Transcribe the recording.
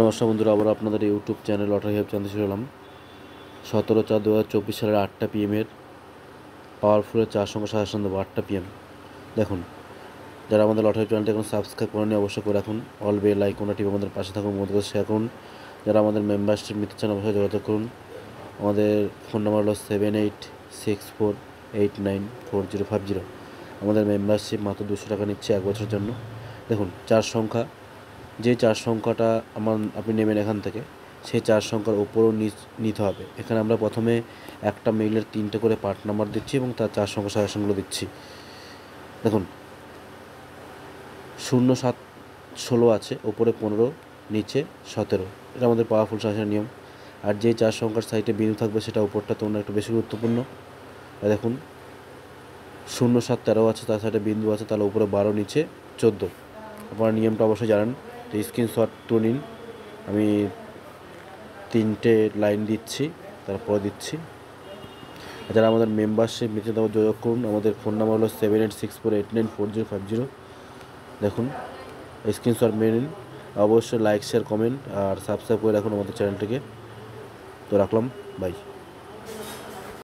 নমস্কার বন্ধুরা, আবার আপনাদের ইউটিউব চ্যানেল লটারি হেল্প জানতে চলে এলাম। 17/4/2024 সালের 8টা PM পাওয়ারফুলের 4 সংখ্যা সাজেশন দেবো 8টা PM। দেখুন, যারা আমাদের লটারি চ্যানেলটি এখন সাবস্ক্রাইব করেনি অবশ্যই করে রাখুন। অল বেল আইকনটা টিপে আমাদের পাশে থাকুন, বন্ধুদের সাথে শেয়ার করুন। যারা আমাদের মেম্বারশিপ নিতে চান অবশ্যই যোগাযোগ করুন। আমাদের ফোন নাম্বার হলো 7864894050। আমাদের মেম্বারশিপ মাত্র 200 টাকা নিচ্ছে 1 বছরের জন্য। দেখুন, 4 সংখ্যা, যে 4 সংখ্যাটা আপনি নেবেন এখান থেকে, সেই 4 সংখ্যার ওপরও নিতে হবে। এখানে আমরা প্রথমে একটা মেইলের 3টে করে পার্ট নাম্বার দিচ্ছি এবং তার 4 সংখ্যা সাজেশনগুলো দিচ্ছি। দেখুন, 0-7-16 আছে, ওপরে 15, নিচে 17। এটা আমাদের পাওয়ারফুল সাজেশনের নিয়ম। আর যে 4 সংখ্যার সাইডে বিন্দু থাকবে সেটা উপরটা তোমরা একটু বেশি গুরুত্বপূর্ণ। দেখুন, 0-7-13 আছে, তার সাইডে বিন্দু আছে, তাহলে উপরে 12, নিচে 14। আপনারা নিয়মটা অবশ্যই জানেন, তো স্ক্রিনশট তুলে নিন। আমি 3টে লাইন দিচ্ছি, তারপরে দিচ্ছি। যারা আমাদের মেম্বারশিপ নিচে দেওয়া যোগাযোগ করুন। আমাদের ফোন নাম্বার হলো 7864894050। দেখুন, স্ক্রিনশট মেনে নিন। অবশ্যই লাইক, শেয়ার, কমেন্ট আর সাবস্ক্রাইব করে রাখুন আমাদের চ্যানেলটিকে। তো রাখলাম, বাই।